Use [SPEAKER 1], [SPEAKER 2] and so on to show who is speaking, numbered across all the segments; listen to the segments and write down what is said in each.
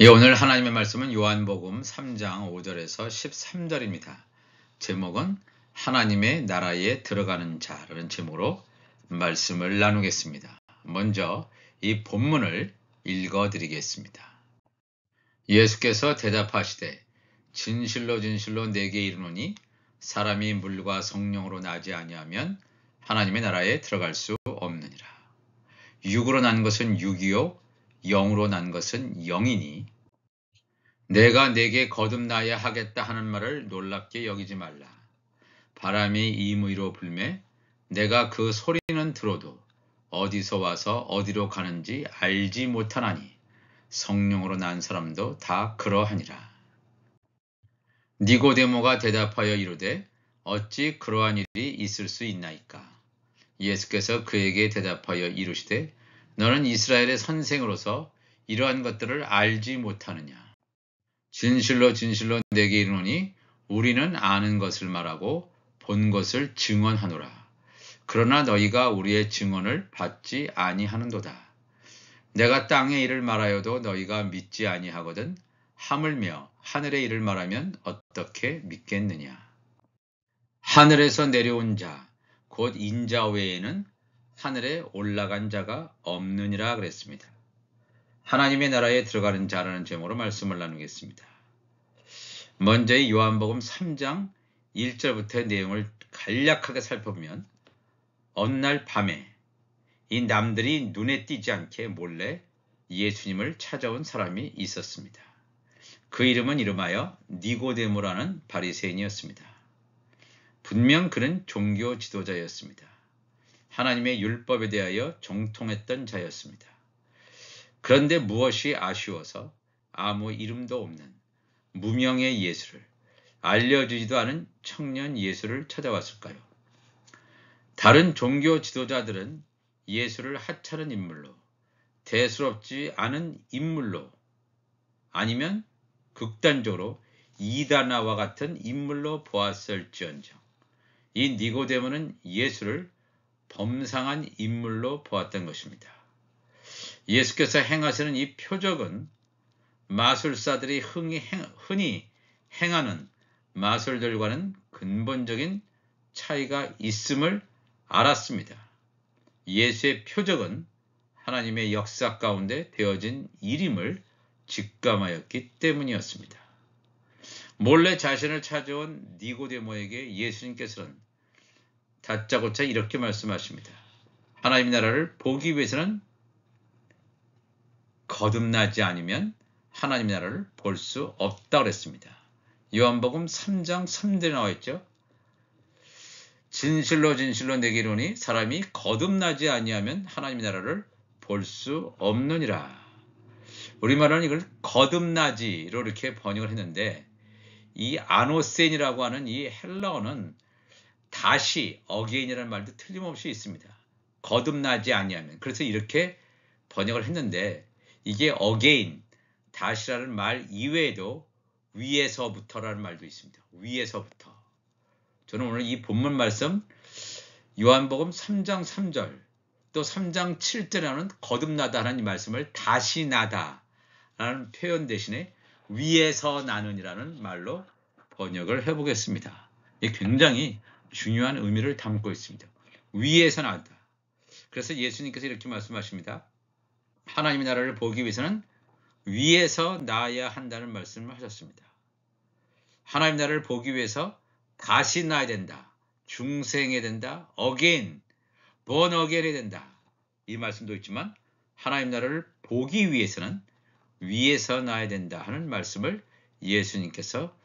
[SPEAKER 1] 예, 오늘 하나님의 말씀은 요한복음 3장 5절에서 13절입니다. 제목은 하나님의 나라에 들어가는 자라는 제목으로 말씀을 나누겠습니다. 먼저 이 본문을 읽어드리겠습니다. 예수께서 대답하시되 진실로 진실로 내게 이르노니 사람이 물과 성령으로 나지 아니하면 하나님의 나라에 들어갈 수 없느니라. 육으로 난 것은 육이요 영으로 난 것은 영이니 내가 내게 거듭나야 하겠다 하는 말을 놀랍게 여기지 말라. 바람이 임의로 불매 내가 그 소리는 들어도 어디서 와서 어디로 가는지 알지 못하나니 성령으로 난 사람도 다 그러하니라. 니고데모가 대답하여 이르되 어찌 그러한 일이 있을 수 있나이까. 예수께서 그에게 대답하여 이르시되 너는 이스라엘의 선생으로서 이러한 것들을 알지 못하느냐. 진실로 진실로 내게 이르노니 우리는 아는 것을 말하고 본 것을 증언하노라. 그러나 너희가 우리의 증언을 받지 아니하는도다. 내가 땅의 일을 말하여도 너희가 믿지 아니하거든 하물며 하늘의 일을 말하면 어떻게 믿겠느냐. 하늘에서 내려온 자 곧 인자 외에는 하늘에 올라간 자가 없느니라 그랬습니다. 하나님의 나라에 들어가는 자라는 제목으로 말씀을 나누겠습니다. 먼저 이 요한복음 3장 1절부터의 내용을 간략하게 살펴보면 어느 날 밤에 이 남들이 눈에 띄지 않게 몰래 예수님을 찾아온 사람이 있었습니다. 그 이름은 이름하여 니고데모라는 바리새인이었습니다. 분명 그는 종교 지도자였습니다. 하나님의 율법에 대하여 정통했던 자였습니다. 그런데 무엇이 아쉬워서 아무 이름도 없는 무명의 예수를 알려주지도 않은 청년 예수를 찾아왔을까요? 다른 종교 지도자들은 예수를 하찮은 인물로, 대수롭지 않은 인물로, 아니면 극단적으로 이단아와 같은 인물로 보았을지언정 이 니고데모는 예수를 범상한 인물로 보았던 것입니다. 예수께서 행하시는 이 표적은 마술사들이 흔히 행하는 마술들과는 근본적인 차이가 있음을 알았습니다. 예수의 표적은 하나님의 역사 가운데 되어진 일임을 직감하였기 때문이었습니다. 몰래 자신을 찾아온 니고데모에게 예수님께서는 다짜고짜 이렇게 말씀하십니다. 하나님의 나라를 보기 위해서는 거듭나지 않으면 하나님의 나라를 볼 수 없다고 그랬습니다. 요한복음 3장 3절에 나와 있죠. 진실로 진실로 내게 이르노니 사람이 거듭나지 아니하면 하나님의 나라를 볼 수 없느니라. 우리말로는 이걸 거듭나지로 이렇게 번역을 했는데 이 아노센이라고 하는 이 헬라어는 다시 어게인이라는 말도 틀림없이 있습니다. 거듭나지 아니하면. 그래서 이렇게 번역을 했는데 이게 어게인, 다시라는 말 이외에도 위에서부터라는 말도 있습니다. 위에서부터. 저는 오늘 이 본문 말씀 요한복음 3장 3절 또 3장 7절에 나오는 거듭나다라는 이 말씀을 다시 나다라는 표현 대신에 위에서 나는이라는 말로 번역을 해보겠습니다. 이게 굉장히 중요한 의미를 담고 있습니다. 위에서 나다. 그래서 예수님께서 이렇게 말씀하십니다. 하나님의 나라를 보기 위해서는 위에서 나야 한다는 말씀을 하셨습니다. 하나님의 나라를 보기 위해서 다시 나야 된다. 중생해야 된다. 어게인, born again해야 된다. 이 말씀도 있지만 하나님의 나라를 보기 위해서는 위에서 나야 된다 하는 말씀을 예수님께서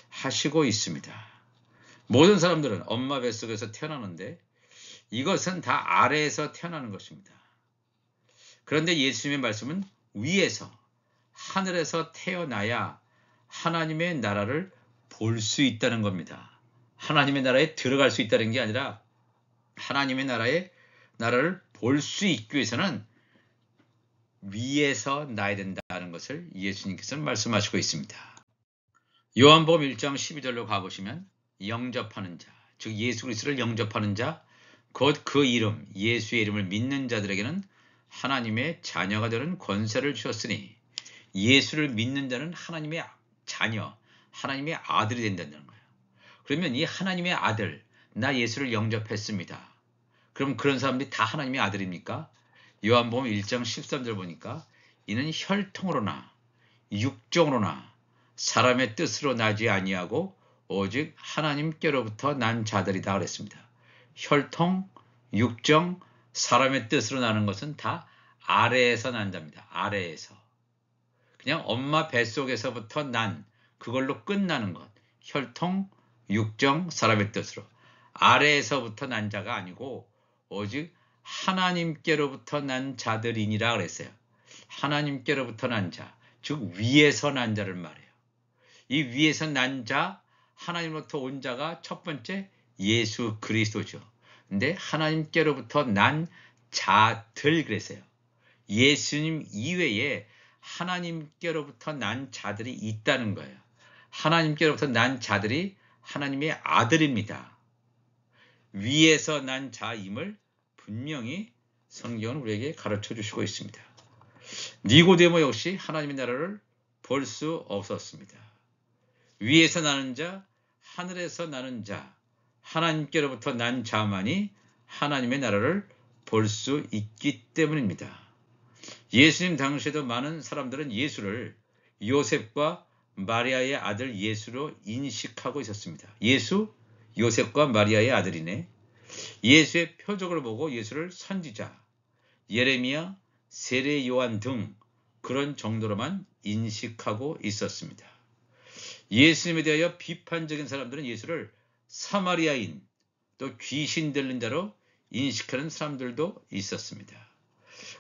[SPEAKER 1] 하시고 있습니다. 모든 사람들은 엄마 뱃속에서 태어나는데 이것은 다 아래에서 태어나는 것입니다. 그런데 예수님의 말씀은 위에서 하늘에서 태어나야 하나님의 나라를 볼 수 있다는 겁니다. 하나님의 나라에 들어갈 수 있다는 게 아니라 하나님의 나라를 볼 수 있기 위해서는 위에서 나야 된다는 것을 예수님께서는 말씀하시고 있습니다. 요한복음 1장 12절로 가보시면 영접하는 자, 즉 예수 그리스도를 영접하는 자, 곧 그 이름, 예수의 이름을 믿는 자들에게는 하나님의 자녀가 되는 권세를 주셨으니 예수를 믿는 자는 하나님의 자녀, 하나님의 아들이 된다는 거예요. 그러면 이 하나님의 아들, 나 예수를 영접했습니다. 그럼 그런 사람들이 다 하나님의 아들입니까? 요한복음 1장 13절 보니까 이는 혈통으로나 육정으로나 사람의 뜻으로 나지 아니하고 오직 하나님께로부터 난 자들이다 그랬습니다. 혈통, 육정, 사람의 뜻으로 나는 것은 다 아래에서 난 자입니다. 아래에서. 그냥 엄마 뱃속에서부터 난 그걸로 끝나는 것. 혈통, 육정, 사람의 뜻으로. 아래에서부터 난 자가 아니고 오직 하나님께로부터 난 자들이니라 그랬어요. 하나님께로부터 난 자, 즉 위에서 난 자를 말해요. 이 위에서 난 자, 하나님으로부터 온 자가 첫 번째 예수 그리스도죠. 근데 하나님께로부터 난 자들 그랬어요. 예수님 이외에 하나님께로부터 난 자들이 있다는 거예요. 하나님께로부터 난 자들이 하나님의 아들입니다. 위에서 난 자임을 분명히 성경은 우리에게 가르쳐 주시고 있습니다. 니고데모 역시 하나님의 나라를 볼 수 없었습니다. 위에서 나는 자, 하늘에서 나는 자, 하나님께로부터 난 자만이 하나님의 나라를 볼 수 있기 때문입니다. 예수님 당시에도 많은 사람들은 예수를 요셉과 마리아의 아들 예수로 인식하고 있었습니다. 예수, 요셉과 마리아의 아들이네. 예수의 표적을 보고 예수를 선지자, 예레미야, 세례 요한 등 그런 정도로만 인식하고 있었습니다. 예수님에 대하여 비판적인 사람들은 예수를 사마리아인, 또 귀신 들린 자로 인식하는 사람들도 있었습니다.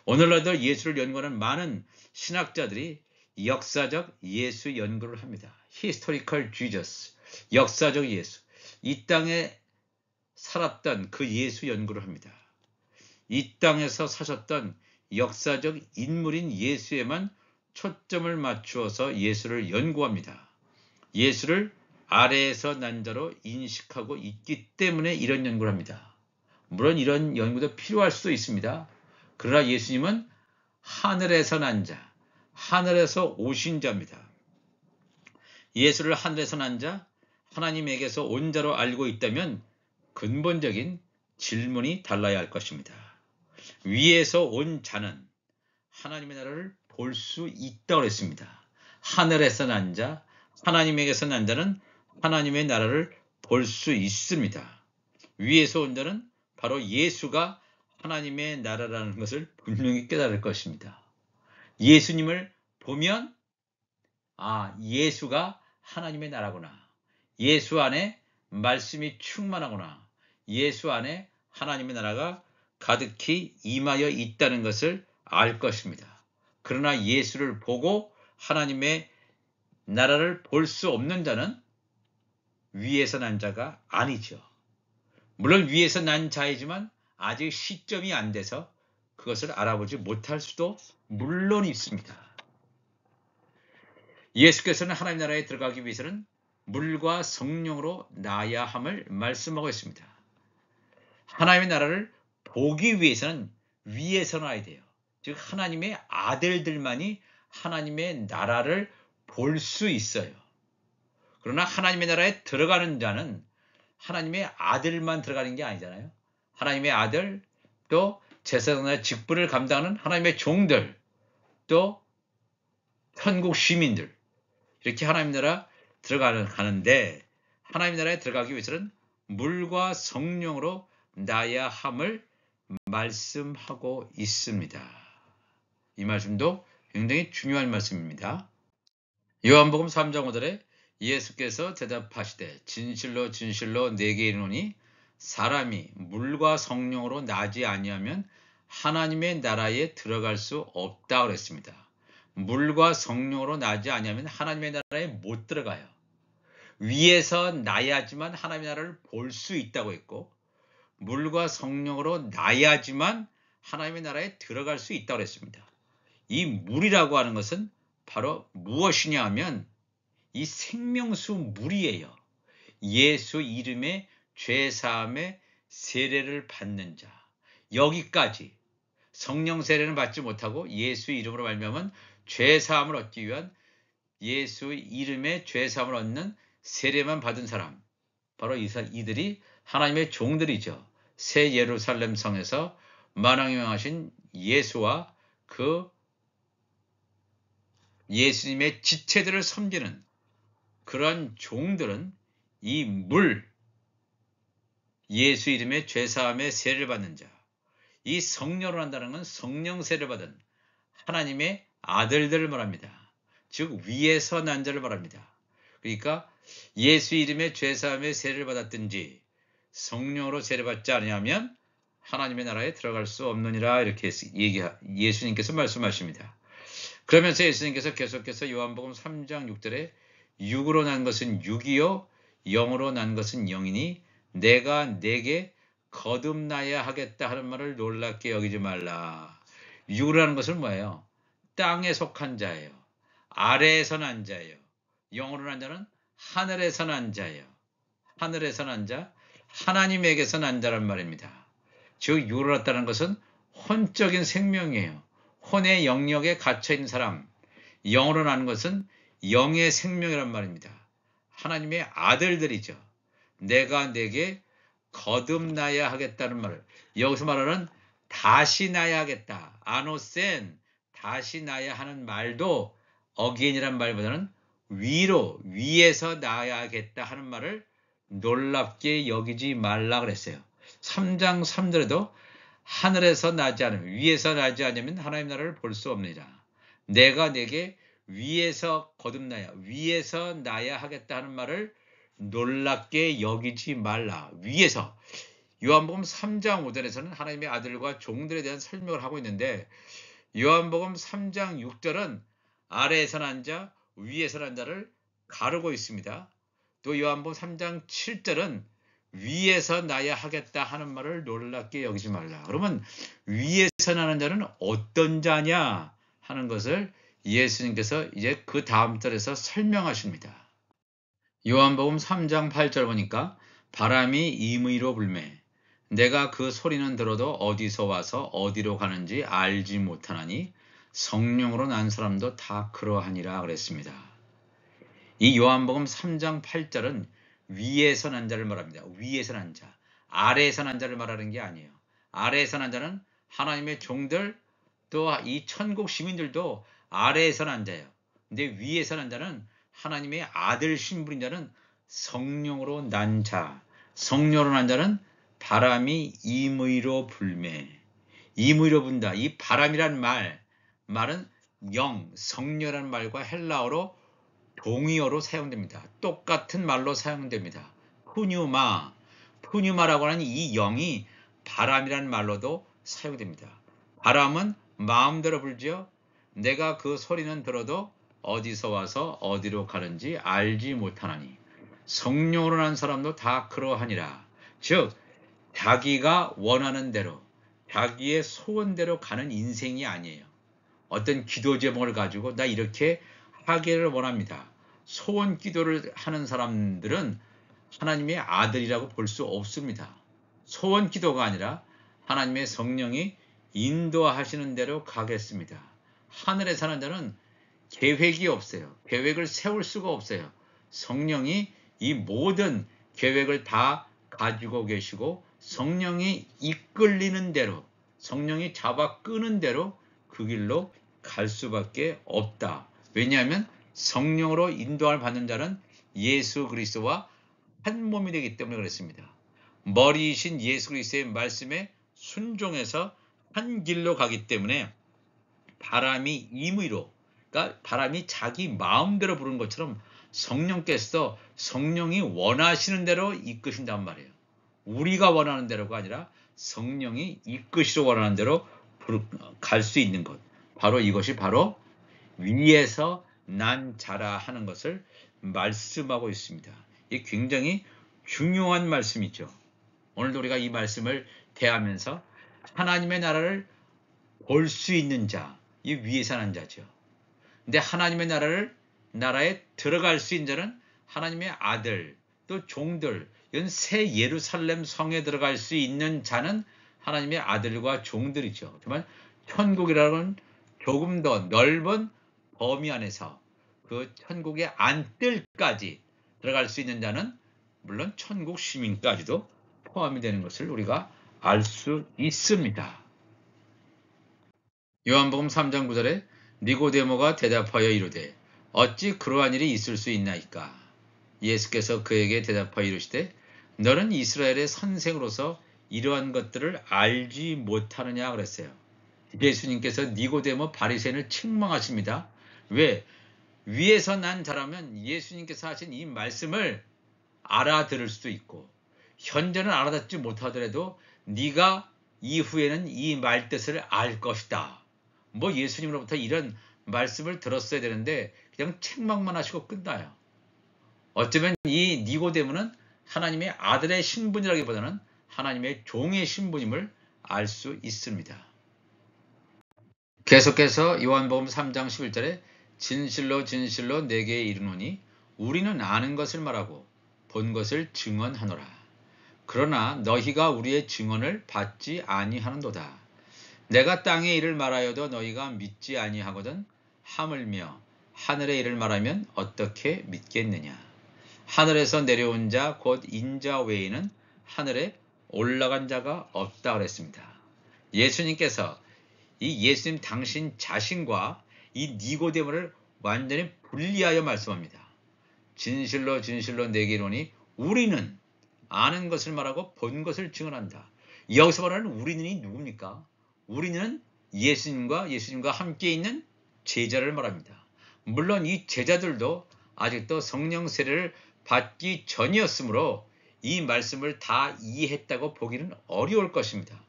[SPEAKER 1] 오늘날도 예수를 연구하는 많은 신학자들이 역사적 예수 연구를 합니다. Historical Jesus, 역사적 예수. 이 땅에 살았던 그 예수 연구를 합니다. 이 땅에서 사셨던 역사적 인물인 예수에만 초점을 맞추어서 예수를 연구합니다. 예수를 아래에서 난 자로 인식하고 있기 때문에 이런 연구를 합니다. 물론 이런 연구도 필요할 수도 있습니다. 그러나 예수님은 하늘에서 난 자, 하늘에서 오신 자입니다. 예수를 하늘에서 난 자, 하나님에게서 온 자로 알고 있다면 근본적인 질문이 달라야 할 것입니다. 위에서 온 자는 하나님의 나라를 볼 수 있다고 했습니다. 하늘에서 난 자, 하나님에게서 난 자는 하나님의 나라를 볼 수 있습니다. 위에서 온 자는 바로 예수가 하나님의 나라라는 것을 분명히 깨달을 것입니다. 예수님을 보면 예수가 하나님의 나라구나. 예수 안에 말씀이 충만하구나. 예수 안에 하나님의 나라가 가득히 임하여 있다는 것을 알 것입니다. 그러나 예수를 보고 하나님의 나라를 볼 수 없는 자는 위에서 난 자가 아니죠. 물론 위에서 난 자이지만 아직 시점이 안 돼서 그것을 알아보지 못할 수도 물론 있습니다. 예수께서는 하나님 나라에 들어가기 위해서는 물과 성령으로 나아야 함을 말씀하고 있습니다. 하나님의 나라를 보기 위해서는 위에서 나야 돼요. 즉 하나님의 아들들만이 하나님의 나라를 볼 수 있어요. 그러나 하나님의 나라에 들어가는 자는 하나님의 아들만 들어가는 게 아니잖아요. 하나님의 아들, 또 제사장의 직분을 감당하는 하나님의 종들, 또 천국 시민들, 이렇게 하나님 나라 들어가는데 하나님 나라에 들어가기 위해서는 물과 성령으로 나야 함을 말씀하고 있습니다. 이 말씀도 굉장히 중요한 말씀입니다. 요한복음 3장 5절에 예수께서 대답하시되 진실로 진실로 내게 이르노니 사람이 물과 성령으로 나지 아니하면 하나님의 나라에 들어갈 수 없다 그랬습니다. 물과 성령으로 나지 아니하면 하나님의 나라에 못 들어가요. 위에서 나야지만 하나님의 나라를 볼 수 있다고 했고 물과 성령으로 나야지만 하나님의 나라에 들어갈 수 있다고 그랬습니다. 이 물이라고 하는 것은 바로 무엇이냐 하면 이 생명수 물이에요. 예수 이름의 죄사함의 세례를 받는 자. 여기까지 성령 세례는 받지 못하고 예수 이름으로 말미암은 죄사함을 얻기 위한 예수 이름의 죄사함을 얻는 세례만 받은 사람, 바로 이들이 하나님의 종들이죠. 새 예루살렘 성에서 만왕의 예수와 그 예수님의 지체들을 섬기는 그런 종들은 이 예수 이름의 죄사함의 세례를 받는 자, 이 성령으로 한다는 건 성령 세례를 받은 하나님의 아들들을 말합니다. 즉 위에서 난 자를 말합니다. 그러니까 예수 이름의 죄사함의 세례를 받았든지 성령으로 세례받지 않으면 하나님의 나라에 들어갈 수 없느니라, 이렇게 예수님께서 말씀하십니다. 그러면서 예수님께서 계속해서 요한복음 3장 6절에 육으로 난 것은 육이요 영으로 난 것은 영이니 내가 내게 거듭나야 하겠다 하는 말을 놀랍게 여기지 말라. 육으로 난 것은 뭐예요? 땅에 속한 자예요. 아래에서 난 자예요. 영으로 난 자는 하늘에서 난 자예요. 하늘에서 난 자, 하나님에게서 난 자란 말입니다. 즉 육으로 났다는 것은 혼적인 생명이에요. 혼의 영역에 갇혀있는 사람, 영으로 나는 것은 영의 생명이란 말입니다. 하나님의 아들들이죠. 내가 내게 거듭나야 하겠다는 말을, 여기서 말하는 다시 나야 하겠다, 아노센, 다시 나야 하는 말도 어게인이란 말보다는 위에서 나야겠다 하는 말을 놀랍게 여기지 말라 그랬어요. 3장 3절에도 하늘에서 나지 않으면, 위에서 나지 않으면 하나님 나라를 볼 수 없느니라. 내가 내게 위에서 거듭나야, 위에서 나야 하겠다 하는 말을 놀랍게 여기지 말라. 위에서. 요한복음 3장 5절에서는 하나님의 아들과 종들에 대한 설명을 하고 있는데, 요한복음 3장 6절은 아래에서 난 자, 위에서 난 자를 가르고 있습니다. 또 요한복음 3장 7절은 위에서 나야 하겠다 하는 말을 놀랍게 여기지 말라. 그러면 위에서 나는 자는 어떤 자냐 하는 것을 예수님께서 이제 그 다음 절에서 설명하십니다. 요한복음 3장 8절 보니까 바람이 임의로 불매 내가 그 소리는 들어도 어디서 와서 어디로 가는지 알지 못하나니 성령으로 난 사람도 다 그러하니라 그랬습니다. 이 요한복음 3장 8절은 위에서 난 자를 말합니다. 위에서 난 자, 아래에서 난 자를 말하는 게 아니에요. 아래에서 난 자는 하나님의 종들, 또 이 천국 시민들도 아래에서 난 자예요. 근데 위에서 난 자는 하나님의 아들 신분인 자는 성령으로 난 자, 성령으로 난 자는 바람이 임의로 불매, 임의로 분다. 이 바람이란 말은 영, 성령이라는 말과 헬라어로 동의어로 사용됩니다. 똑같은 말로 사용됩니다. 푸뉴마라고 하는 이 영이 바람이라는 말로도 사용됩니다. 바람은 마음대로 불죠. 내가 그 소리는 들어도 어디서 와서 어디로 가는지 알지 못하나니 성령으로 난 사람도 다 그러하니라. 즉 자기가 원하는 대로, 자기의 소원대로 가는 인생이 아니에요. 어떤 기도 제목을 가지고 나 이렇게 하기를 원합니다. 소원 기도를 하는 사람들은 하나님의 아들이라고 볼 수 없습니다. 소원 기도가 아니라 하나님의 성령이 인도하시는 대로 가겠습니다. 하늘에 사는 자는 계획이 없어요. 계획을 세울 수가 없어요. 성령이 이 모든 계획을 다 가지고 계시고 성령이 이끌리는 대로, 성령이 잡아 끄는 대로 그 길로 갈 수밖에 없다. 왜냐하면 성령으로 인도함을 받는 자는 예수 그리스도와 한 몸이 되기 때문에 그렇습니다. 머리이신 예수 그리스도의 말씀에 순종해서 한 길로 가기 때문에 바람이 임의로, 그러니까 바람이 자기 마음대로 부르는 것처럼 성령께서 성령이 원하시는 대로 이끄신단 말이에요. 우리가 원하는 대로가 아니라 성령이 이끄시러 원하는 대로 갈 수 있는 것. 바로 이것이 바로 위에서 난 자라 하는 것을 말씀하고 있습니다. 이 굉장히 중요한 말씀이죠. 오늘도 우리가 이 말씀을 대하면서 하나님의 나라를 볼 수 있는 자, 이 위에서 난 자죠. 근데 하나님의 나라에 들어갈 수 있는 자는 하나님의 아들, 또 종들, 이건 새 예루살렘 성에 들어갈 수 있는 자는 하나님의 아들과 종들이죠. 정말 천국이라는 조금 더 넓은 범위 안에서 그 천국의 안뜰까지 들어갈 수 있는 자는 물론 천국 시민까지도 포함이 되는 것을 우리가 알 수 있습니다. 요한복음 3장 9절에 니고데모가 대답하여 이르되 어찌 그러한 일이 있을 수 있나이까. 예수께서 그에게 대답하여 이르시되 너는 이스라엘의 선생으로서 이러한 것들을 알지 못하느냐 그랬어요. 예수님께서 니고데모 바리새인을 책망하십니다. 왜? 위에서 난 자라면 예수님께서 하신 이 말씀을 알아들을 수도 있고 현재는 알아듣지 못하더라도 네가 이후에는 이 말뜻을 알 것이다. 뭐 예수님으로부터 이런 말씀을 들었어야 되는데 그냥 책망만 하시고 끝나요. 어쩌면 이 니고데모는 하나님의 아들의 신분이라기보다는 하나님의 종의 신분임을 알 수 있습니다. 계속해서 요한복음 3장 11절에 진실로 진실로 내게 이르노니 우리는 아는 것을 말하고 본 것을 증언하노라. 그러나 너희가 우리의 증언을 받지 아니하는도다. 내가 땅의 일을 말하여도 너희가 믿지 아니하거든 하물며 하늘의 일을 말하면 어떻게 믿겠느냐. 하늘에서 내려온 자 곧 인자 외에는 하늘에 올라간 자가 없다 그랬습니다. 예수님께서 이 예수님 당신 자신과 이 니고데모를 완전히 분리하여 말씀합니다. 진실로 진실로 내게 이르노니 우리는 아는 것을 말하고 본 것을 증언한다. 여기서 말하는 우리는이 누굽니까? 우리는 예수님과 함께 있는 제자를 말합니다. 물론 이 제자들도 아직도 성령 세례를 받기 전이었으므로 이 말씀을 다 이해했다고 보기는 어려울 것입니다.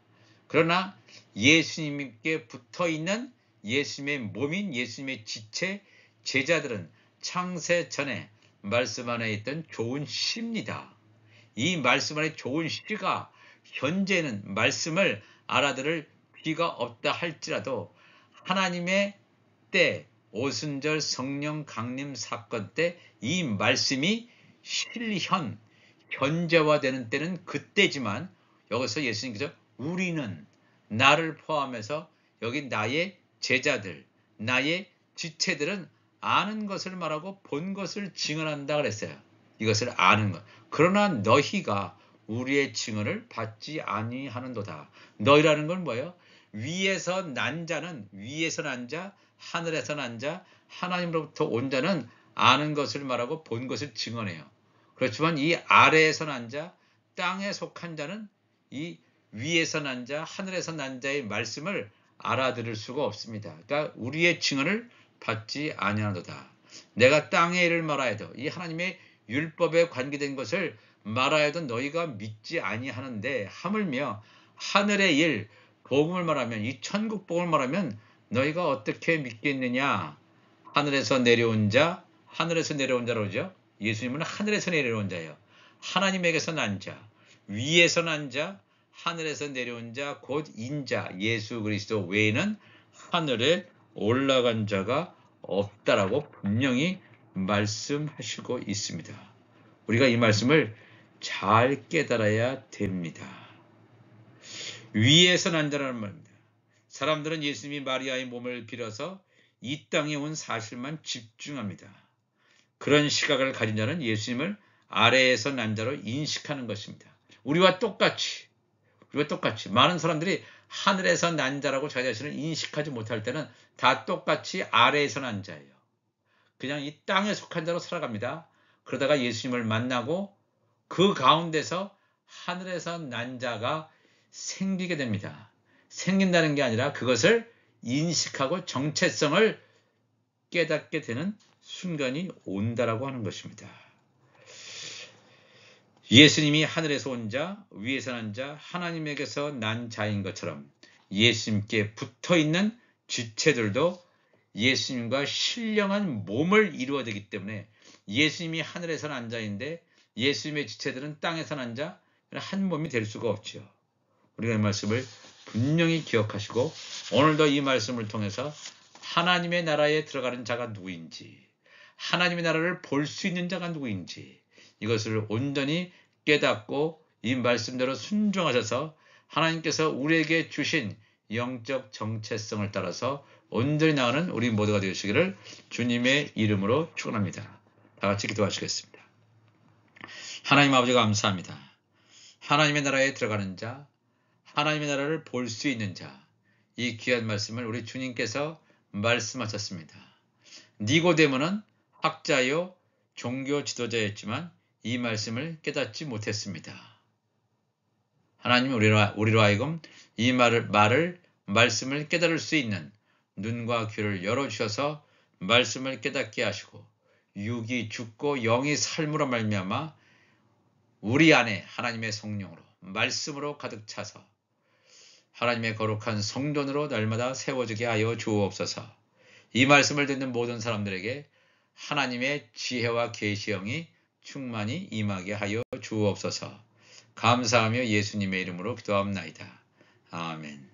[SPEAKER 1] 그러나 예수님께 붙어있는 예수님의 몸인 예수님의 지체 제자들은 창세 전에 말씀 안에 있던 좋은 씨입니다. 이 말씀 안에 좋은 씨가 현재는 말씀을 알아들을 귀가 없다 할지라도 하나님의 때 오순절 성령 강림 사건 때 이 말씀이 현재화되는 때는 그때지만 여기서 예수님께서 우리는 나를 포함해서 여기 나의 제자들, 나의 지체들은 아는 것을 말하고 본 것을 증언한다 그랬어요. 이것을 아는 것. 그러나 너희가 우리의 증언을 받지 아니하는도다. 너희라는 건 뭐예요? 위에서 난 자는 위에서 난 자, 하늘에서 난 자, 하나님으로부터 온 자는 아는 것을 말하고 본 것을 증언해요. 그렇지만 이 아래에서 난 자, 땅에 속한 자는 이 위에서 난 자, 하늘에서 난 자의 말씀을 알아들을 수가 없습니다. 그러니까 우리의 증언을 받지 아니하노다. 내가 땅의 일을 말하여도 이 하나님의 율법에 관계된 것을 말하여도 너희가 믿지 아니하는데 하물며 하늘의 일, 복음을 말하면 이 천국 복음을 말하면 너희가 어떻게 믿겠느냐. 하늘에서 내려온 자라고 그러죠. 예수님은 하늘에서 내려온 자예요. 하나님에게서 난 자, 위에서 난 자, 하늘에서 내려온 자, 곧 인자, 예수 그리스도 외에는 하늘에 올라간 자가 없다라고 분명히 말씀하시고 있습니다. 우리가 이 말씀을 잘 깨달아야 됩니다. 위에서 난 자라는 말입니다. 사람들은 예수님이 마리아의 몸을 빌어서 이 땅에 온 사실만 집중합니다. 그런 시각을 가진 자는 예수님을 아래에서 난 자로 인식하는 것입니다. 우리와 똑같이 많은 사람들이 하늘에서 난 자라고 자기 자신을 인식하지 못할 때는 다 똑같이 아래에서 난 자예요. 그냥 이 땅에 속한 자로 살아갑니다. 그러다가 예수님을 만나고 그 가운데서 하늘에서 난 자가 생기게 됩니다. 생긴다는 게 아니라 그것을 인식하고 정체성을 깨닫게 되는 순간이 온다라고 하는 것입니다. 예수님이 하늘에서 온 자, 위에서 난 자, 하나님에게서 난 자인 것처럼 예수님께 붙어있는 지체들도 예수님과 신령한 몸을 이루어야 되기 때문에 예수님이 하늘에서 난 자인데 예수님의 지체들은 땅에서 난 자, 한 몸이 될 수가 없죠. 우리가 이 말씀을 분명히 기억하시고 오늘도 이 말씀을 통해서 하나님의 나라에 들어가는 자가 누구인지, 하나님의 나라를 볼 수 있는 자가 누구인지 이것을 온전히 깨닫고 이 말씀대로 순종하셔서 하나님께서 우리에게 주신 영적 정체성을 따라서 온전히 나가는 우리 모두가 되시기를 주님의 이름으로 축원합니다. 다 같이 기도하시겠습니다. 하나님 아버지 감사합니다. 하나님의 나라에 들어가는 자, 하나님의 나라를 볼 수 있는 자, 이 귀한 말씀을 우리 주님께서 말씀하셨습니다. 니고데모는 학자요 종교 지도자였지만 이 말씀을 깨닫지 못했습니다. 하나님 우리로 하여금 이 말씀을 깨달을 수 있는 눈과 귀를 열어주셔서 말씀을 깨닫게 하시고 육이 죽고 영이 삶으로 말미암아 우리 안에 하나님의 성령으로 말씀으로 가득 차서 하나님의 거룩한 성전으로 날마다 세워지게 하여 주옵소서. 이 말씀을 듣는 모든 사람들에게 하나님의 지혜와 계시형이 충만히 임하게 하여 주옵소서. 감사하며 예수님의 이름으로 기도합나이다. 아멘.